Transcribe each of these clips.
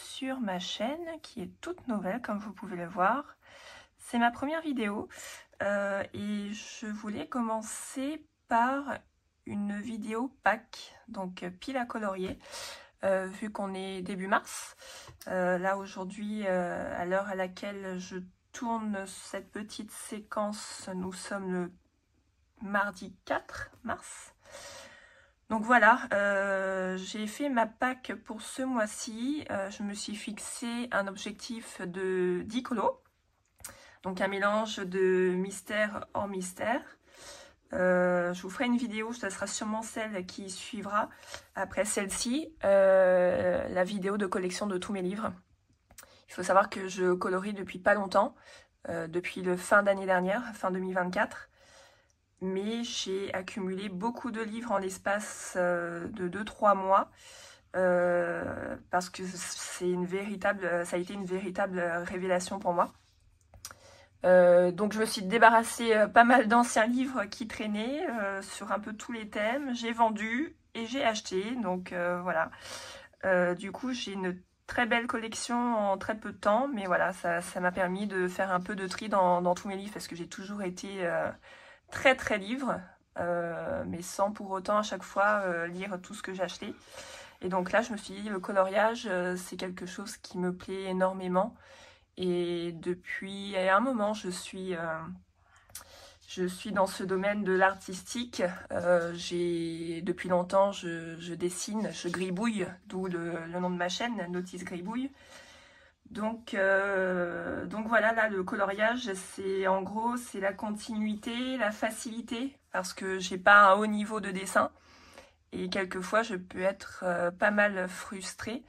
sur ma chaîne qui est toute nouvelle comme vous pouvez le voir. C'est ma première vidéo et je voulais commencer par une vidéo Pâques, donc pile à colorier, vu qu'on est début mars. Là aujourd'hui, à l'heure à laquelle je tourne cette petite séquence, nous sommes le mardi 4 mars. Donc voilà, j'ai fait ma Pâques pour ce mois-ci. Je me suis fixé un objectif de 10 colos. Donc un mélange de mystère hors mystère. Je vous ferai une vidéo, ce sera sûrement celle qui suivra après celle-ci, la vidéo de collection de tous mes livres. Il faut savoir que je colorie depuis pas longtemps, depuis le fin d'année dernière, fin 2024. Mais j'ai accumulé beaucoup de livres en l'espace de 2-3 mois parce que ça a été une véritable révélation pour moi. Donc je me suis débarrassée pas mal d'anciens livres qui traînaient sur un peu tous les thèmes. J'ai vendu et j'ai acheté, donc voilà. Du coup j'ai une très belle collection en très peu de temps, mais voilà, ça m'a permis de faire un peu de tri dans tous mes livres parce que j'ai toujours été très livre, mais sans pour autant à chaque fois lire tout ce que j'ai acheté. Et donc là je me suis dit le coloriage c'est quelque chose qui me plaît énormément. Et depuis un moment, je suis dans ce domaine de l'artistique. Depuis longtemps, je dessine, je gribouille, d'où le nom de ma chaîne, Notice Gribouille. Donc voilà, là, le coloriage, c'est en gros, c'est la continuité, la facilité, parce que j'ai pas un haut niveau de dessin. Et quelquefois, je peux être pas mal frustrée,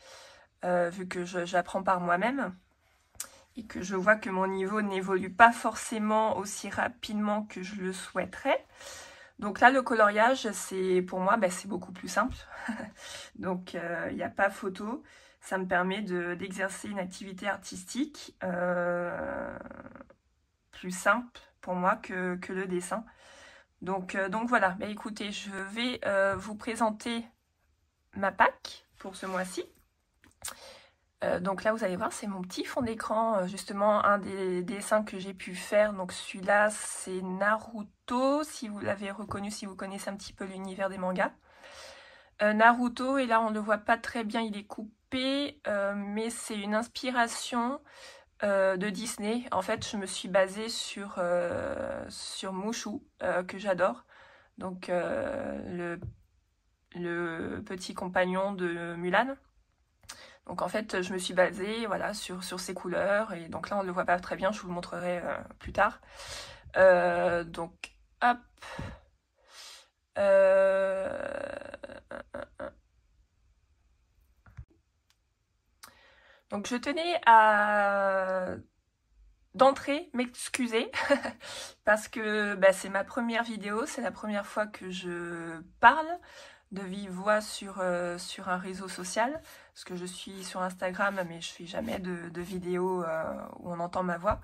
vu que j'apprends par moi-même. Et que je vois que mon niveau n'évolue pas forcément aussi rapidement que je le souhaiterais. Donc là, le coloriage, pour moi, c'est beaucoup plus simple. Donc, il n'y a pas photo. Ça me permet d'exercer une activité artistique plus simple pour moi que le dessin. Donc voilà, écoutez, je vais vous présenter ma Pâques pour ce mois-ci. Donc là vous allez voir c'est mon petit fond d'écran, justement un des dessins que j'ai pu faire. Donc celui-là c'est Naruto, si vous l'avez reconnu, si vous connaissez un petit peu l'univers des mangas. Naruto, et là on ne le voit pas très bien, il est coupé, mais c'est une inspiration de Disney. En fait je me suis basée sur Mushu, que j'adore. Donc le petit compagnon de Mulan. Donc en fait, je me suis basée voilà, sur ces couleurs. Et donc là, on ne le voit pas très bien, je vous le montrerai plus tard. Donc, hop. Donc je tenais à d'entrée m'excuser parce que c'est ma première vidéo, c'est la première fois que je parle de vive voix sur un réseau social, parce que je suis sur Instagram mais je fais jamais de vidéo où on entend ma voix.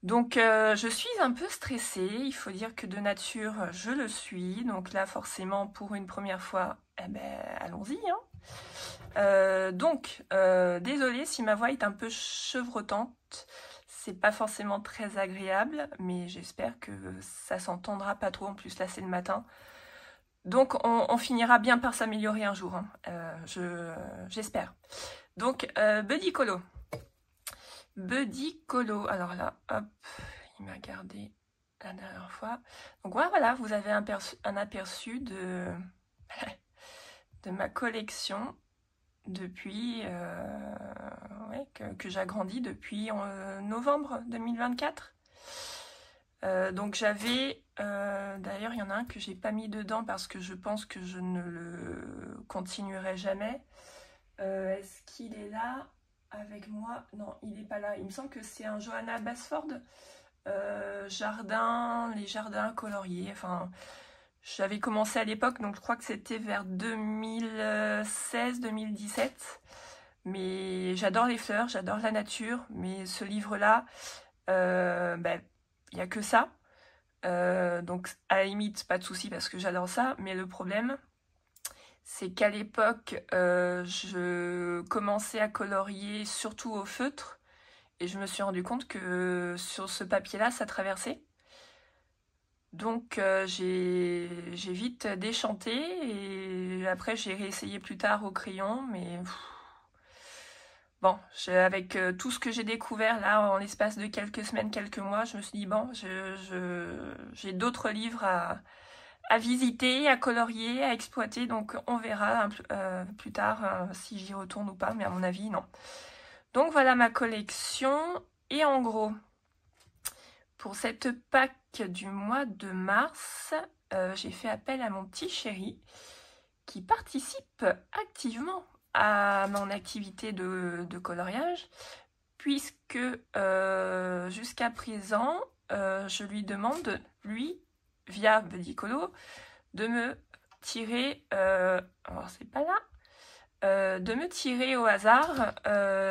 Donc je suis un peu stressée, il faut dire que de nature je le suis, donc là forcément pour une première fois, allons-y hein. Désolée si ma voix est un peu chevrotante, c'est pas forcément très agréable, mais j'espère que ça s'entendra pas trop, en plus là c'est le matin. Donc on finira bien par s'améliorer un jour, hein. J'espère. Donc Buddy Colo. Buddy Colo. Alors là, hop, il m'a gardé la dernière fois. Donc voilà, vous avez un aperçu de ma collection depuis que j'agrandis depuis novembre 2024. Donc j'avais, d'ailleurs il y en a un que j'ai pas mis dedans parce que je pense que je ne le continuerai jamais. Est-ce qu'il est là avec moi? Non, il n'est pas là. Il me semble que c'est un Johanna Basford, les jardins coloriés. Enfin, j'avais commencé à l'époque, donc je crois que c'était vers 2016-2017. Mais j'adore les fleurs, j'adore la nature, mais ce livre-là, il n'y a que ça. Donc à la limite, pas de souci parce que j'adore ça, mais le problème, c'est qu'à l'époque, je commençais à colorier surtout au feutre, et je me suis rendu compte que sur ce papier-là, ça traversait. Donc j'ai vite déchanté, et après j'ai réessayé plus tard au crayon, mais bon, avec tout ce que j'ai découvert là en l'espace de quelques semaines, quelques mois, je me suis dit bon, j'ai d'autres livres à visiter, à colorier, à exploiter, donc on verra plus tard si j'y retourne ou pas, mais à mon avis non. Donc voilà ma collection, et en gros, pour cette Pâques du mois de mars, j'ai fait appel à mon petit chéri qui participe activement à mon activité de coloriage, puisque jusqu'à présent, je lui demande, lui, via Buddycolo, de me tirer, alors c'est pas là, de me tirer au hasard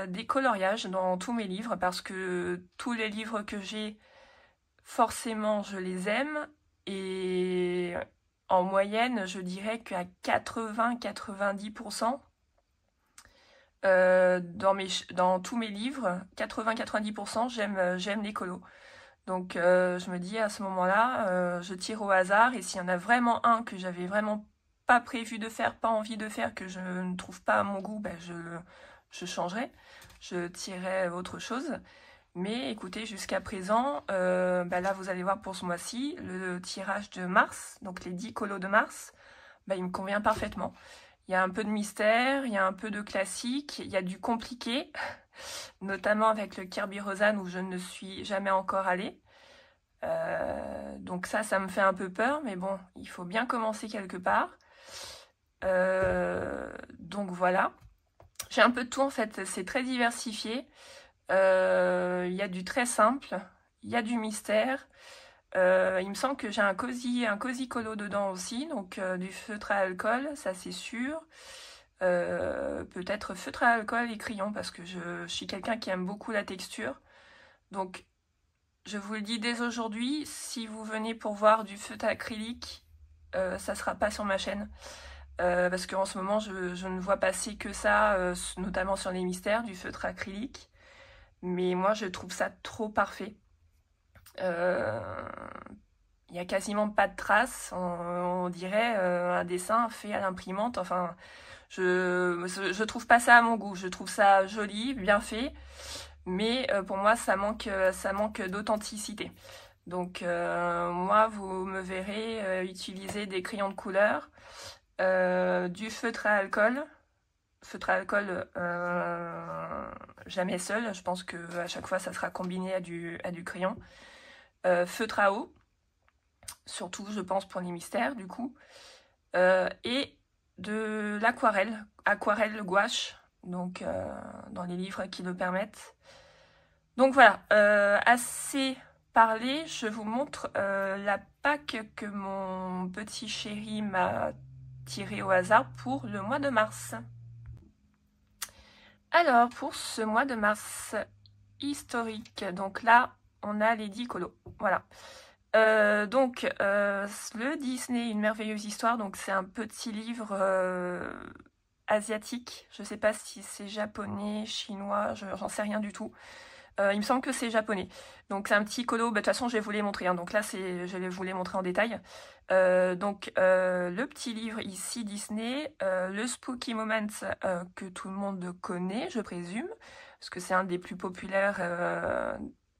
des coloriages dans tous mes livres, parce que tous les livres que j'ai, forcément je les aime, et en moyenne je dirais qu'à 80-90%, dans tous mes livres, 80-90% j'aime les colos. Donc je me dis à ce moment-là, je tire au hasard, et s'il y en a vraiment un que j'avais vraiment pas prévu de faire, pas envie de faire, que je ne trouve pas à mon goût, ben je changerai, je tirerai autre chose. Mais écoutez, jusqu'à présent, ben là vous allez voir pour ce mois-ci, le tirage de mars, donc les 10 colos de mars, ben il me convient parfaitement. Il y a un peu de mystère, il y a un peu de classique, il y a du compliqué, notamment avec le Kirby Rosanne où je ne suis jamais encore allée. Donc ça me fait un peu peur, mais bon, il faut bien commencer quelque part. Donc voilà. J'ai un peu de tout en fait, c'est très diversifié. Il y a du très simple, il y a du mystère. Il me semble que j'ai un cosy colo dedans aussi, donc du feutre à alcool, ça c'est sûr. Peut-être feutre à alcool et crayon, parce que je suis quelqu'un qui aime beaucoup la texture. Donc je vous le dis dès aujourd'hui, si vous venez pour voir du feutre acrylique, ça sera pas sur ma chaîne. Parce qu'en ce moment je ne vois passer que ça, notamment sur les mystères, du feutre acrylique. Mais moi je trouve ça trop parfait. Il n'y a quasiment pas de traces, on dirait un dessin fait à l'imprimante. Enfin, je trouve pas ça à mon goût, je trouve ça joli, bien fait, mais pour moi ça manque d'authenticité. Donc moi vous me verrez utiliser des crayons de couleur, du feutre à alcool. Feutre à alcool, jamais seul, je pense que à chaque fois ça sera combiné à du crayon. Feutre à eau, surtout je pense pour les mystères du coup, et de l'aquarelle, aquarelle gouache, donc dans les livres qui le permettent. Donc voilà, assez parlé, je vous montre la Pâques que mon petit chéri m'a tiré au hasard pour le mois de mars. Alors pour ce mois de mars historique, donc là on a les 10 colos, voilà. Donc le Disney Une merveilleuse histoire, donc c'est un petit livre asiatique, je sais pas si c'est japonais, chinois, j'en sais rien du tout. Il me semble que c'est japonais. Donc c'est un petit colo, bah, de toute façon je vais vous les montrer, hein. Donc là je vais vous les montrer en détail. Donc le petit livre ici Disney, le Spooky Moments, que tout le monde connaît je présume, parce que c'est un des plus populaires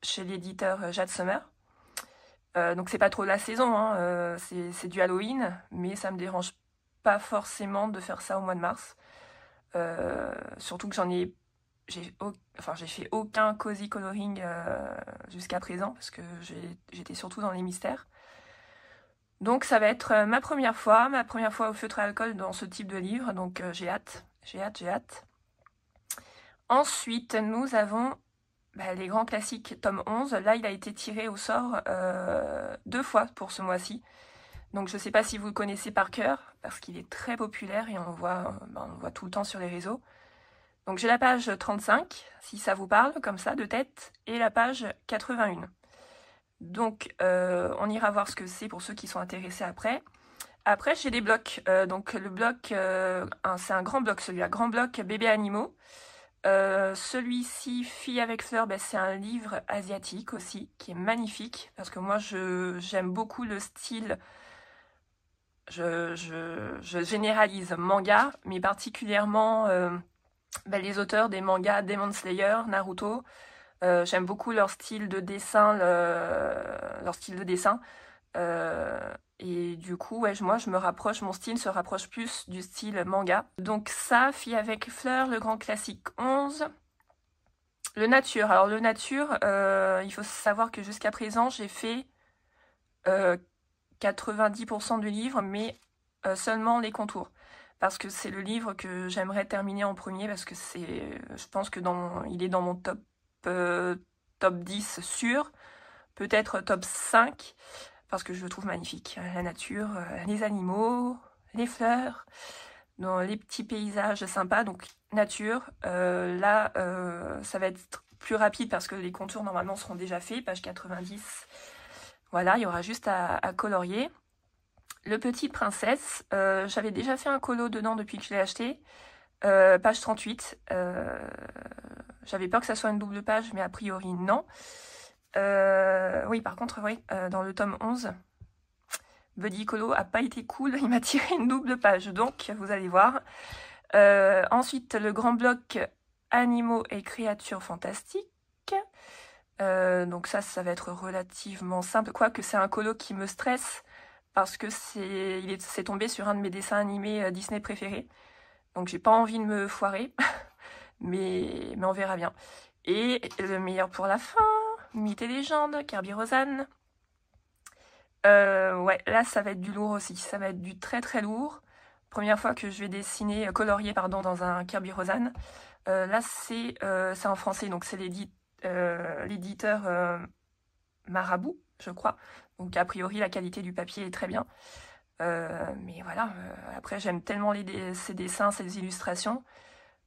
chez l'éditeur Jade Summer. Donc c'est pas trop la saison, hein, c'est du Halloween, mais ça me dérange pas forcément de faire ça au mois de mars. Surtout que j'ai fait aucun cozy coloring jusqu'à présent, parce que j'étais surtout dans les mystères. Donc ça va être ma première fois au feutre à alcool dans ce type de livre, donc j'ai hâte. Ensuite, nous avons les grands classiques, tome 11. Là, il a été tiré au sort 2 fois pour ce mois-ci. Donc, je ne sais pas si vous le connaissez par cœur, parce qu'il est très populaire et on le voit tout le temps sur les réseaux. Donc, j'ai la page 35, si ça vous parle, comme ça, de tête, et la page 81. Donc, on ira voir ce que c'est pour ceux qui sont intéressés après. Après, j'ai des blocs. Donc, le bloc, c'est un grand bloc, celui-là. Grand bloc bébés animaux. Celui-ci, Fille avec fleurs, ben, c'est un livre asiatique aussi, qui est magnifique. Parce que moi, j'aime beaucoup le style. Je généralise manga, mais particulièrement ben, les auteurs des mangas Demon Slayer, Naruto. J'aime beaucoup leur style de dessin, et du coup, ouais, moi, mon style se rapproche plus du style manga. Donc ça, Fille avec fleurs, le grand classique 11. Le nature. Alors le nature, il faut savoir que jusqu'à présent, j'ai fait 90% du livre, mais seulement les contours. Parce que c'est le livre que j'aimerais terminer en premier, parce que je pense que il est dans mon top 10 sûr, peut-être top 5, parce que je le trouve magnifique. La nature, les animaux, les fleurs, les petits paysages sympas. Donc nature, là ça va être plus rapide parce que les contours normalement seront déjà faits, page 90. Voilà, il y aura juste à colorier. Le Petite Princesse, j'avais déjà fait un colo dedans depuis que je l'ai acheté. Page 38. J'avais peur que ça soit une double page, mais a priori non. Oui, par contre, oui, dans le tome 11, Buddy Colo a pas été cool, il m'a tiré une double page, donc vous allez voir. Ensuite, le grand bloc Animaux et créatures fantastiques. Donc ça va être relativement simple, quoique c'est un colo qui me stresse, parce que c'est tombé sur un de mes dessins animés Disney préférés. Donc j'ai pas envie de me foirer, mais on verra bien. Et le meilleur pour la fin, Mythes et légendes, Kirby Rosanne. Ouais, là ça va être du lourd aussi, ça va être du très très lourd. Première fois que je vais colorier dans un Kirby Rosanne. Là c'est en français, donc c'est l'éditeur Marabout, je crois. Donc a priori la qualité du papier est très bien. Mais voilà, après j'aime tellement ses dessins, ses illustrations,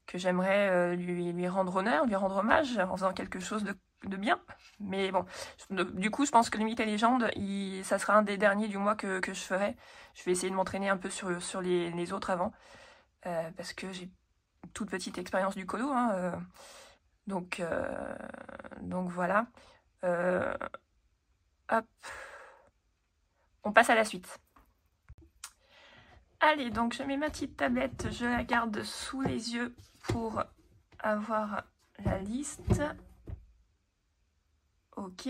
que j'aimerais lui rendre honneur, lui rendre hommage en faisant quelque chose de bien. Mais bon, du coup je pense que le Mythes et légendes, ça sera un des derniers du mois que je ferai. Je vais essayer de m'entraîner un peu sur les autres avant, parce que j'ai une toute petite expérience du colo, hein, donc voilà. Hop. On passe à la suite. Allez, donc je mets ma petite tablette, je la garde sous les yeux pour avoir la liste. Ok.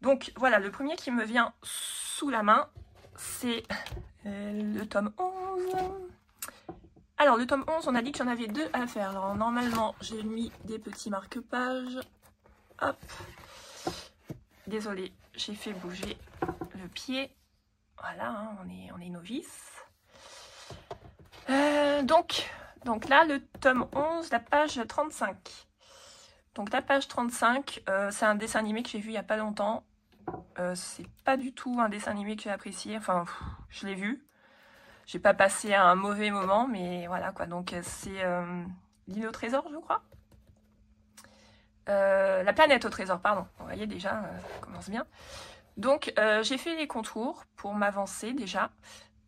Donc voilà, le premier qui me vient sous la main, c'est le tome 11. Alors le tome 11, on a dit qu'il y en avait 2 à faire. Alors normalement, j'ai mis des petits marque-pages. Hop. Désolée, j'ai fait bouger le pied. Voilà, hein, on est novice. Donc là, le tome 11, la page 35. Donc la page 35, c'est un dessin animé que j'ai vu il n'y a pas longtemps. C'est pas du tout un dessin animé que j'ai apprécié. Enfin, je l'ai vu. J'ai pas passé un mauvais moment, mais voilà quoi. Donc c'est l'île au trésor, je crois. La planète au trésor, pardon. Vous voyez déjà, ça commence bien. Donc j'ai fait les contours pour m'avancer déjà.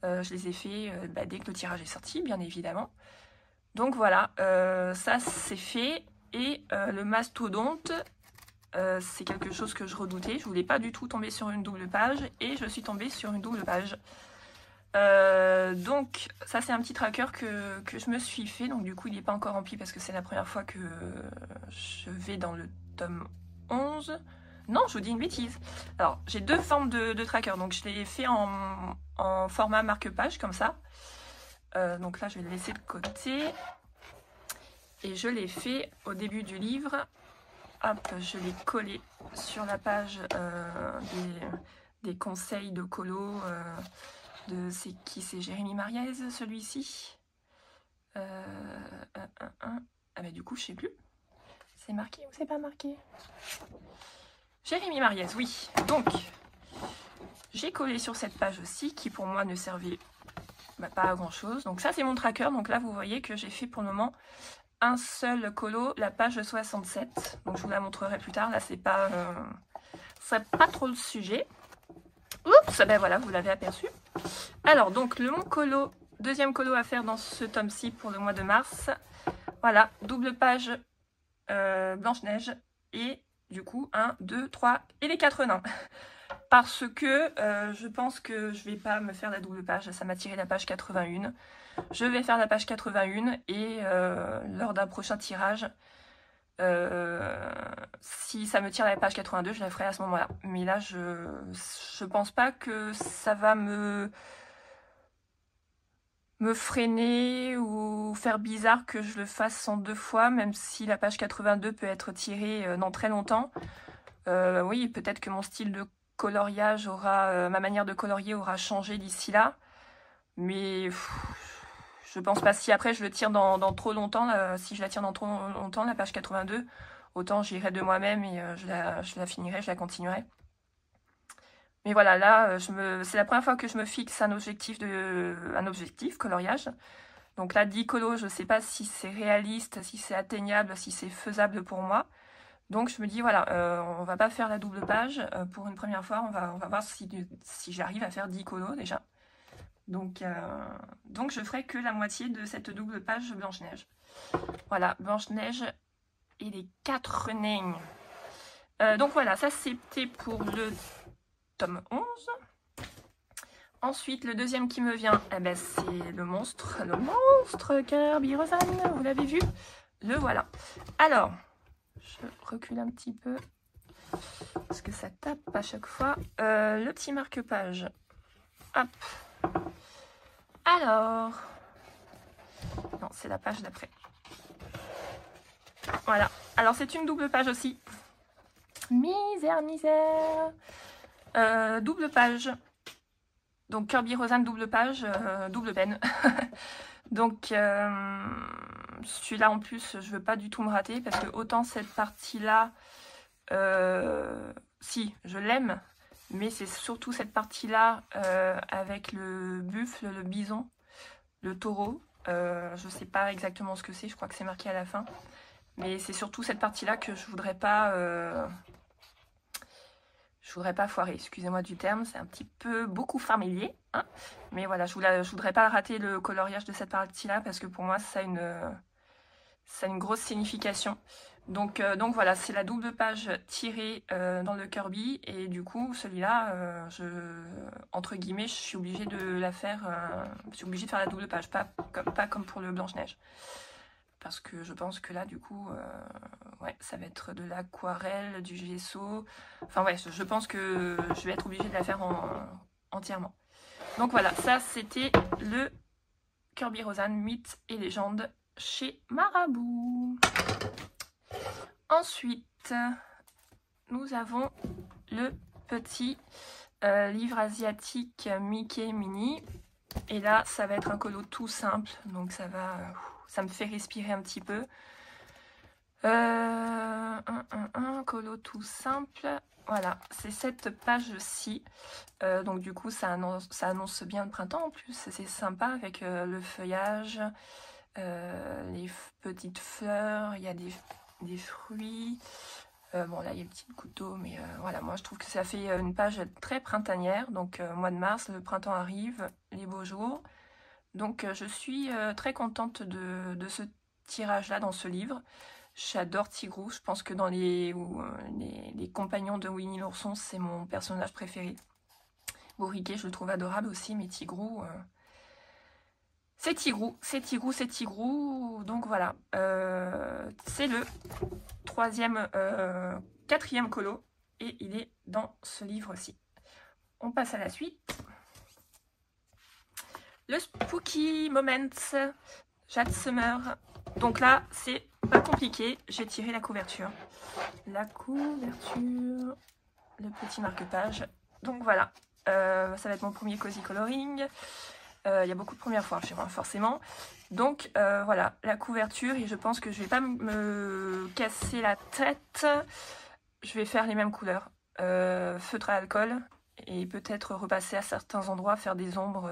Je les ai fait dès que le tirage est sorti, bien évidemment. Donc voilà, ça c'est fait. Et le mastodonte, c'est quelque chose que je redoutais. Je voulais pas du tout tomber sur une double page. Et je suis tombée sur une double page. Donc ça c'est un petit tracker que je me suis fait. Donc du coup il n'est pas encore rempli parce que c'est la première fois que je vais dans le tome 11. Non, je vous dis une bêtise. Alors, j'ai 2 formes de tracker. Donc, je l'ai fait en format marque-page, comme ça. Donc là, je vais le laisser de côté. Et je l'ai fait au début du livre. Hop, je l'ai collé sur la page des conseils de colo. C'est qui? C'est Jérémy Mariez, celui-ci. Ah bah du coup, je sais plus. C'est marqué ou c'est pas marqué? Jérémy Mariez, oui. Donc, j'ai collé sur cette page aussi, qui pour moi ne servait pas à grand chose. Donc ça, c'est mon tracker. Donc là, vous voyez que j'ai fait pour le moment un seul colo, la page 67. Donc je vous la montrerai plus tard. Là, c'est pas trop le sujet. Oups! Oups, ben voilà, vous l'avez aperçu. Alors, donc, mon colo, deuxième colo à faire dans ce tome-ci pour le mois de mars. Voilà, double page Blanche-Neige et du coup 1, 2, 3 et les 4 nains. Parce que je pense que je vais pas me faire la double page, ça m'a tiré la page 81. Je vais faire la page 81 et lors d'un prochain tirage, si ça me tire la page 82, je la ferai à ce moment-là. Mais là, je pense pas que ça va me freiner ou faire bizarre que je le fasse en 2 fois, même si la page 82 peut être tirée dans très longtemps. Oui, peut-être que mon style de coloriage aura, ma manière de colorier aura changé d'ici là, mais je pense pas. Si après je le tire dans trop longtemps, si je la tire dans trop longtemps, la page 82, autant j'irai de moi-même et je la finirai, je la continuerai. Mais voilà, là, c'est la première fois que je me fixe un objectif coloriage. Donc là, 10 colos, je ne sais pas si c'est réaliste, si c'est atteignable, si c'est faisable pour moi. Donc je me dis, voilà, on va pas faire la double page pour une première fois. On va voir si j'arrive à faire 10 colos déjà. Donc je ferai que la moitié de cette double page Blanche-Neige. Voilà, Blanche-Neige et les 4 nains. Donc voilà, ça c'était pour le tome 11. Ensuite, le deuxième qui me vient, eh ben, c'est le monstre Kirby Rosanne, vous l'avez vu? Le voilà. Alors, je recule un petit peu, parce que ça tape à chaque fois. Le petit marque-page. Hop. Alors, non, c'est la page d'après. Voilà. Alors, c'est une double page aussi. Misère. Double page. Donc Kirby Rosanne double page, double peine. Donc celui-là en plus je veux pas du tout me rater parce que autant cette partie-là, si je l'aime, mais c'est surtout cette partie-là avec le buffle, le bison, le taureau. Je sais pas exactement ce que c'est, je crois que c'est marqué à la fin. Mais c'est surtout cette partie-là que je voudrais pas foirer, excusez-moi du terme, c'est un petit peu beaucoup familier, hein, mais voilà, je voudrais pas rater le coloriage de cette partie-là parce que pour moi ça a une grosse signification. Donc voilà, c'est la double page tirée dans le Kirby et du coup celui-là, entre guillemets, je suis obligée de la faire, je suis obligée de faire la double page, pas comme pour le Blanche-Neige. Parce que je pense que là, du coup, ouais, ça va être de l'aquarelle, du gesso. Enfin, ouais, je pense que je vais être obligée de la faire entièrement. Donc voilà, ça, c'était le Kirby Rosanne Mythes et légendes chez Marabout. Ensuite, nous avons le petit livre asiatique Mickey Mini. Et là, ça va être un colo tout simple, donc ça me fait respirer un petit peu. Un colo tout simple. Voilà, c'est cette page-ci. Donc du coup, ça annonce bien le printemps en plus. C'est sympa avec le feuillage, les petites fleurs, il y a des fruits. Bon, là, il y a une petite goutte d'eau, mais voilà, moi, je trouve que ça fait une page très printanière. Donc, mois de mars, le printemps arrive, les beaux jours. Donc, je suis très contente de ce tirage-là dans ce livre. J'adore Tigrou. Je pense que dans les compagnons de Winnie l'ourson, c'est mon personnage préféré. Bourriquet, je le trouve adorable aussi, mais Tigrou... c'est Tigrou. Donc voilà, c'est le quatrième colo et il est dans ce livre-ci. On passe à la suite. Le Spooky Moments, Jade Summer. Donc là, c'est pas compliqué, j'ai tiré la couverture. Le petit marque-page. Donc voilà, ça va être mon premier cozy coloring. Il y a beaucoup de premières fois chez moi, forcément. Donc, voilà, la couverture. Et je pense que je vais pas me casser la tête. Je vais faire les mêmes couleurs. Feutre à alcool. Et peut-être repasser à certains endroits, faire des ombres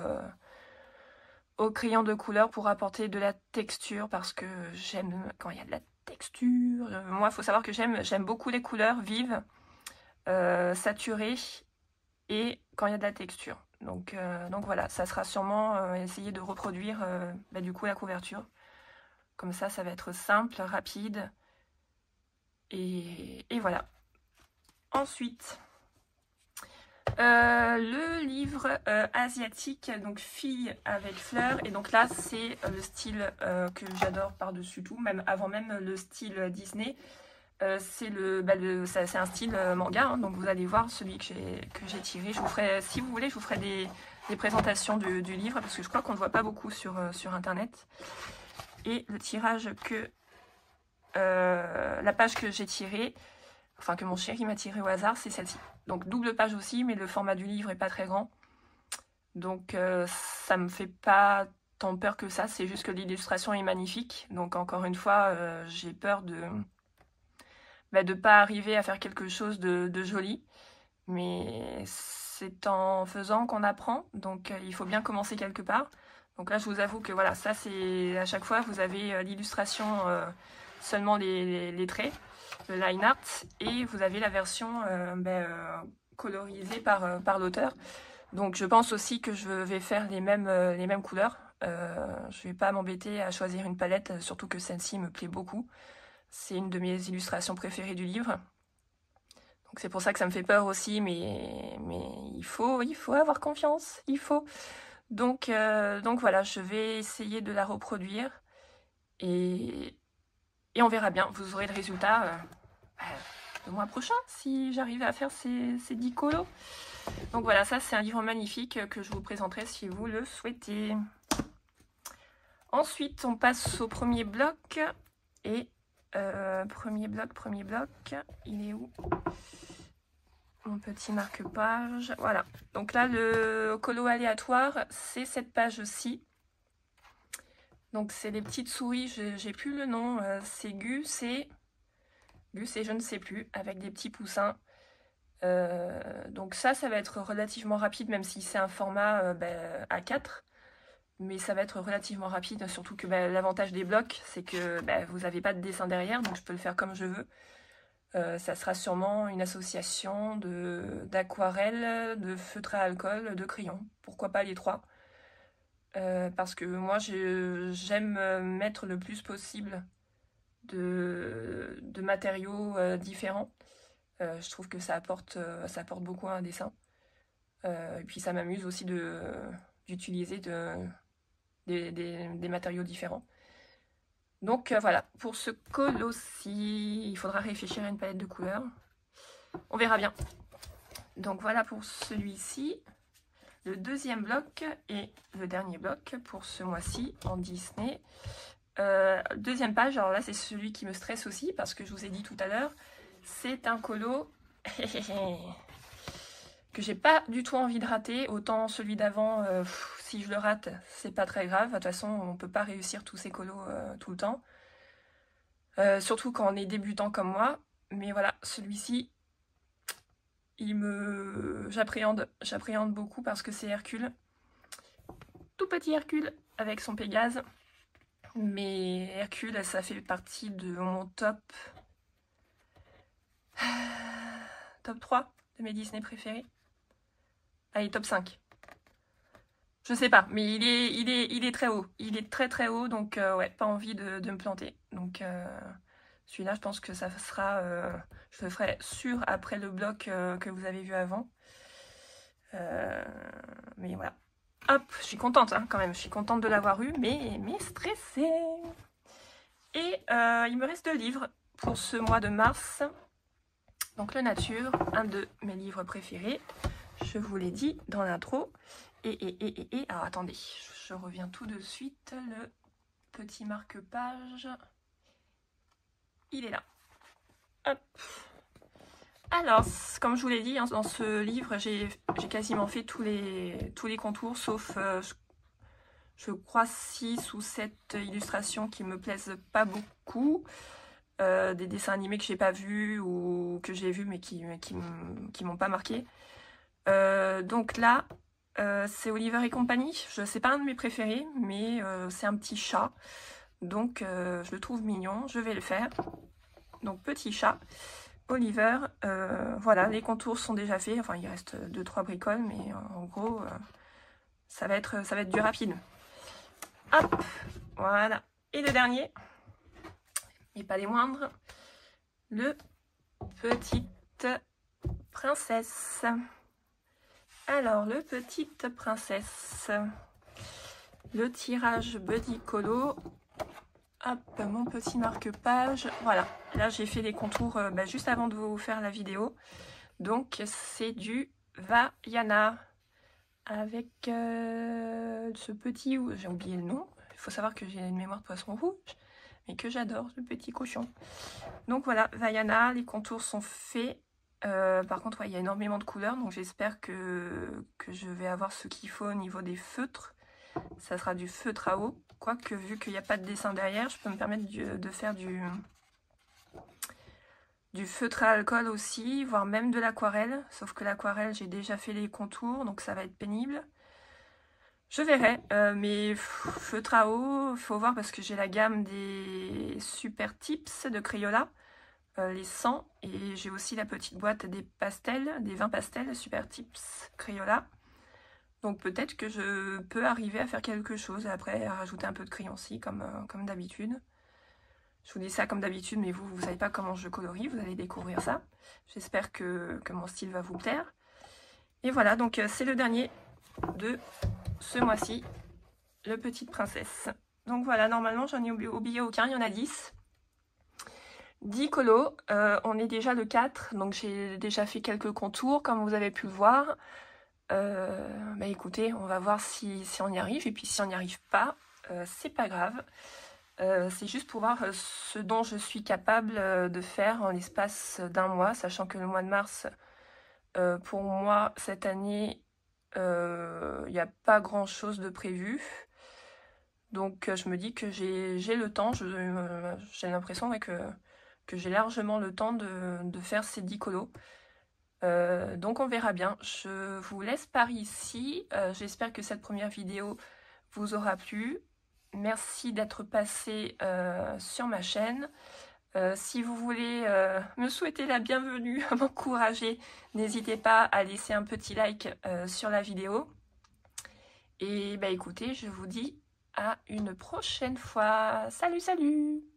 au crayon de couleur pour apporter de la texture. Parce que j'aime quand il y a de la texture. Moi, il faut savoir que j'aime beaucoup les couleurs vives, saturées. Et quand il y a de la texture. Donc voilà, ça sera sûrement essayer de reproduire du coup la couverture. Comme ça va être simple, rapide. Et voilà. Ensuite, le livre asiatique, donc Filles avec fleurs. Et donc là, c'est le style que j'adore par-dessus tout, même avant même le style Disney. C'est un style manga, hein, donc vous allez voir celui que j'ai tiré. Je vous ferai, si vous voulez, je vous ferai des présentations du livre, parce que je crois qu'on ne voit pas beaucoup sur internet. Et le tirage la page que j'ai tirée, enfin que mon chéri m'a tiré au hasard, c'est celle-ci. Donc double page aussi, mais le format du livre est pas très grand. Donc ça me fait pas tant peur que ça, c'est juste que l'illustration est magnifique. Donc encore une fois, j'ai peur de pas arriver à faire quelque chose de joli. Mais c'est en faisant qu'on apprend, donc il faut bien commencer quelque part. Donc là, je vous avoue que voilà, ça c'est à chaque fois, vous avez l'illustration, seulement les traits, le line art, et vous avez la version colorisée par l'auteur. Donc je pense aussi que je vais faire les mêmes couleurs. Je vais pas m'embêter à choisir une palette, surtout que celle-ci me plaît beaucoup. C'est une de mes illustrations préférées du livre. Donc c'est pour ça que ça me fait peur aussi, mais il faut avoir confiance, il faut. Donc voilà, je vais essayer de la reproduire et on verra bien. Vous aurez le résultat le mois prochain si j'arrive à faire ces 10 colos. Donc voilà, ça c'est un livre magnifique que je vous présenterai si vous le souhaitez. Ensuite, on passe au premier bloc et premier bloc, il est où? Mon petit marque-page, voilà. Donc là, le colo aléatoire, c'est cette page-ci. Donc c'est les petites souris, j'ai plus le nom, c'est Gus et je ne sais plus, avec des petits poussins. Donc ça va être relativement rapide, même si c'est un format A4. Mais ça va être relativement rapide, surtout que l'avantage des blocs, c'est que vous n'avez pas de dessin derrière, donc je peux le faire comme je veux. Ça sera sûrement une association d'aquarelle, de feutre à alcool, de crayon. Pourquoi pas les trois? Parce que moi, j'aime mettre le plus possible de matériaux différents. Je trouve que ça apporte beaucoup à un dessin. Et puis ça m'amuse aussi d'utiliser des matériaux différents. Donc voilà, pour ce colo-ci, il faudra réfléchir à une palette de couleurs. On verra bien. Donc voilà pour celui-ci, le deuxième bloc et le dernier bloc pour ce mois-ci en Disney. Deuxième page, alors là c'est celui qui me stresse aussi parce que je vous ai dit tout à l'heure, c'est un colo que j'ai pas du tout envie de rater. Autant celui d'avant, si je le rate, c'est pas très grave. De toute façon, on peut pas réussir tous ces colos tout le temps. Surtout quand on est débutant comme moi. Mais voilà, celui-ci, j'appréhende beaucoup parce que c'est Hercule. Tout petit Hercule avec son Pégase. Mais Hercule, ça fait partie de mon top 3 de mes Disney préférés. Allez, top 5. Je sais pas, mais il est très haut. Il est très haut, donc ouais, pas envie de me planter. Donc celui-là, je pense que ça sera... je le ferai sûr après le bloc que vous avez vu avant. Mais voilà. Hop, je suis contente hein, quand même. Je suis contente de l'avoir eu, mais stressée. Et il me reste 2 livres pour ce mois de mars. Donc le Nature, un de mes livres préférés. Je vous l'ai dit dans l'intro. Et alors attendez, je reviens tout de suite. Le petit marque-page, il est là. Hop. Alors, comme je vous l'ai dit, hein, dans ce livre, j'ai quasiment fait tous les contours, sauf, je crois, 6 ou 7 illustrations qui me plaisent pas beaucoup. Des dessins animés que j'ai pas vus ou que j'ai vus mais qui m'ont pas marqué. Donc là, c'est Oliver et compagnie. C'est pas un de mes préférés, mais c'est un petit chat. Donc je le trouve mignon, je vais le faire. Donc petit chat. Oliver. Voilà, les contours sont déjà faits. Enfin, il reste 2-3 bricoles, mais en gros, ça va être du rapide. Hop, voilà. Et le dernier, mais pas les moindres, le Petite Princesse. Alors, le Petite Princesse, le tirage Buddy Colo. Hop, mon petit marque-page. Voilà, là j'ai fait les contours juste avant de vous faire la vidéo. Donc c'est du Vaiana avec ce petit, j'ai oublié le nom. Il faut savoir que j'ai une mémoire de poisson rouge, mais que j'adore, ce petit cochon. Donc voilà, Vaiana, les contours sont faits. Par contre, ouais, il y a énormément de couleurs, donc j'espère que je vais avoir ce qu'il faut au niveau des feutres. Ça sera du feutre à eau. Quoique, vu qu'il n'y a pas de dessin derrière, je peux me permettre de faire du feutre à alcool aussi, voire même de l'aquarelle. Sauf que l'aquarelle, j'ai déjà fait les contours, donc ça va être pénible. Je verrai, mais feutre à eau, il faut voir parce que j'ai la gamme des Super Tips de Crayola, les 100, et j'ai aussi la petite boîte des pastels, des 20 pastels Super Tips Crayola. Donc peut-être que je peux arriver à faire quelque chose, après à rajouter un peu de crayoncis comme d'habitude. Je vous dis ça comme d'habitude, mais vous ne savez pas comment je colorie, vous allez découvrir ça. J'espère que mon style va vous plaire. Et voilà, donc c'est le dernier de ce mois-ci, le Petite Princesse. Donc voilà, normalement j'en ai oublié aucun, il y en a 10. 10 colos, on est déjà le 4, donc j'ai déjà fait quelques contours, comme vous avez pu le voir. Écoutez, on va voir si on y arrive, et puis si on n'y arrive pas, c'est pas grave. C'est juste pour voir ce dont je suis capable de faire en l'espace d'un mois, sachant que le mois de mars, pour moi, cette année, il n'y a pas grand chose de prévu. Donc je me dis que j'ai le temps, j'ai l'impression que j'ai largement le temps de faire ces 10 colos. Donc on verra bien. Je vous laisse par ici. J'espère que cette première vidéo vous aura plu. Merci d'être passé sur ma chaîne. Si vous voulez me souhaiter la bienvenue, m'encourager, n'hésitez pas à laisser un petit like sur la vidéo. Et écoutez, je vous dis à une prochaine fois. Salut, salut!